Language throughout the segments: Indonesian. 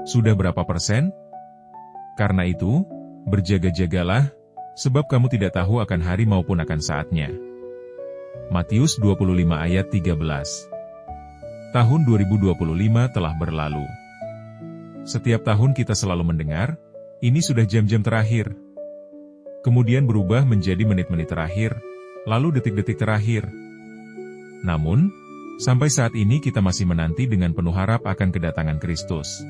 Sudah berapa persen? Karena itu, berjaga-jagalah, sebab kamu tidak tahu akan hari maupun akan saatnya. Matius 25 ayat 13. Tahun 2025 telah berlalu. Setiap tahun kita selalu mendengar, ini sudah jam-jam terakhir. Kemudian berubah menjadi menit-menit terakhir, lalu detik-detik terakhir. Namun, sampai saat ini kita masih menanti dengan penuh harap akan kedatangan Kristus.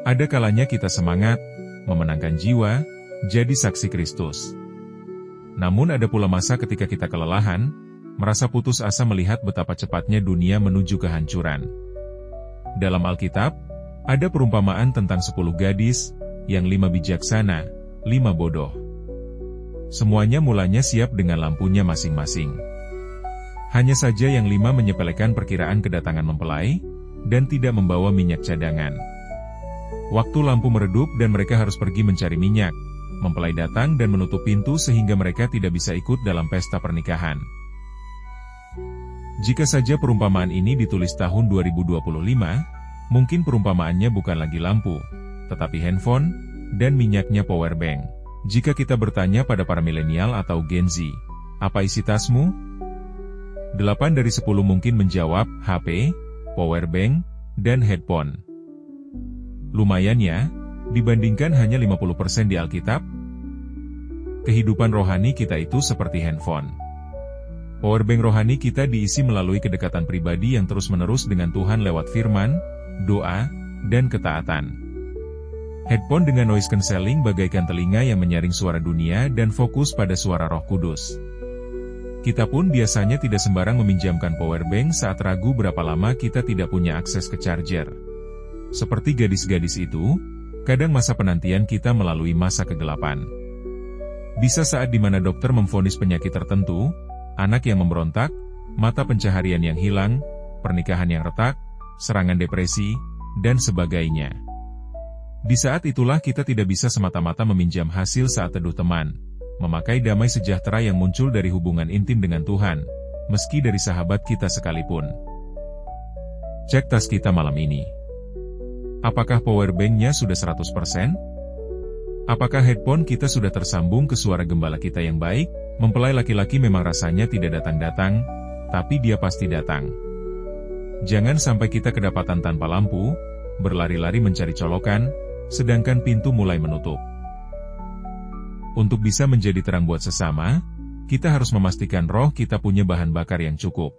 Ada kalanya kita semangat, memenangkan jiwa, jadi saksi Kristus. Namun ada pula masa ketika kita kelelahan, merasa putus asa melihat betapa cepatnya dunia menuju kehancuran. Dalam Alkitab, ada perumpamaan tentang 10 gadis, yang 5 bijaksana, 5 bodoh. Semuanya mulanya siap dengan lampunya masing-masing. Hanya saja yang 5 menyepelekan perkiraan kedatangan mempelai, dan tidak membawa minyak cadangan. Waktu lampu meredup dan mereka harus pergi mencari minyak, mempelai datang dan menutup pintu sehingga mereka tidak bisa ikut dalam pesta pernikahan. Jika saja perumpamaan ini ditulis tahun 2025, mungkin perumpamaannya bukan lagi lampu, tetapi handphone, dan minyaknya powerbank. Jika kita bertanya pada para milenial atau Gen Z, apa isi tasmu? 8 dari 10 mungkin menjawab, HP, powerbank, dan headphone. Lumayan ya, dibandingkan hanya 50% di Alkitab. Kehidupan rohani kita itu seperti handphone. Powerbank rohani kita diisi melalui kedekatan pribadi yang terus-menerus dengan Tuhan lewat firman, doa, dan ketaatan. Headphone dengan noise cancelling bagaikan telinga yang menyaring suara dunia dan fokus pada suara Roh Kudus. Kita pun biasanya tidak sembarang meminjamkan powerbank saat ragu berapa lama kita tidak punya akses ke charger. Seperti gadis-gadis itu, kadang masa penantian kita melalui masa kegelapan. Bisa saat di mana dokter memvonis penyakit tertentu, anak yang memberontak, mata pencaharian yang hilang, pernikahan yang retak, serangan depresi, dan sebagainya. Di saat itulah kita tidak bisa semata-mata meminjam hasil saat teduh teman, memakai damai sejahtera yang muncul dari hubungan intim dengan Tuhan, meski dari sahabat kita sekalipun. Cek tas kita malam ini. Apakah powerbank-nya sudah 100%? Apakah headphone kita sudah tersambung ke suara gembala kita yang baik? Mempelai laki-laki memang rasanya tidak datang-datang, tapi dia pasti datang. Jangan sampai kita kedapatan tanpa lampu, berlari-lari mencari colokan, sedangkan pintu mulai menutup. Untuk bisa menjadi terang buat sesama, kita harus memastikan roh kita punya bahan bakar yang cukup.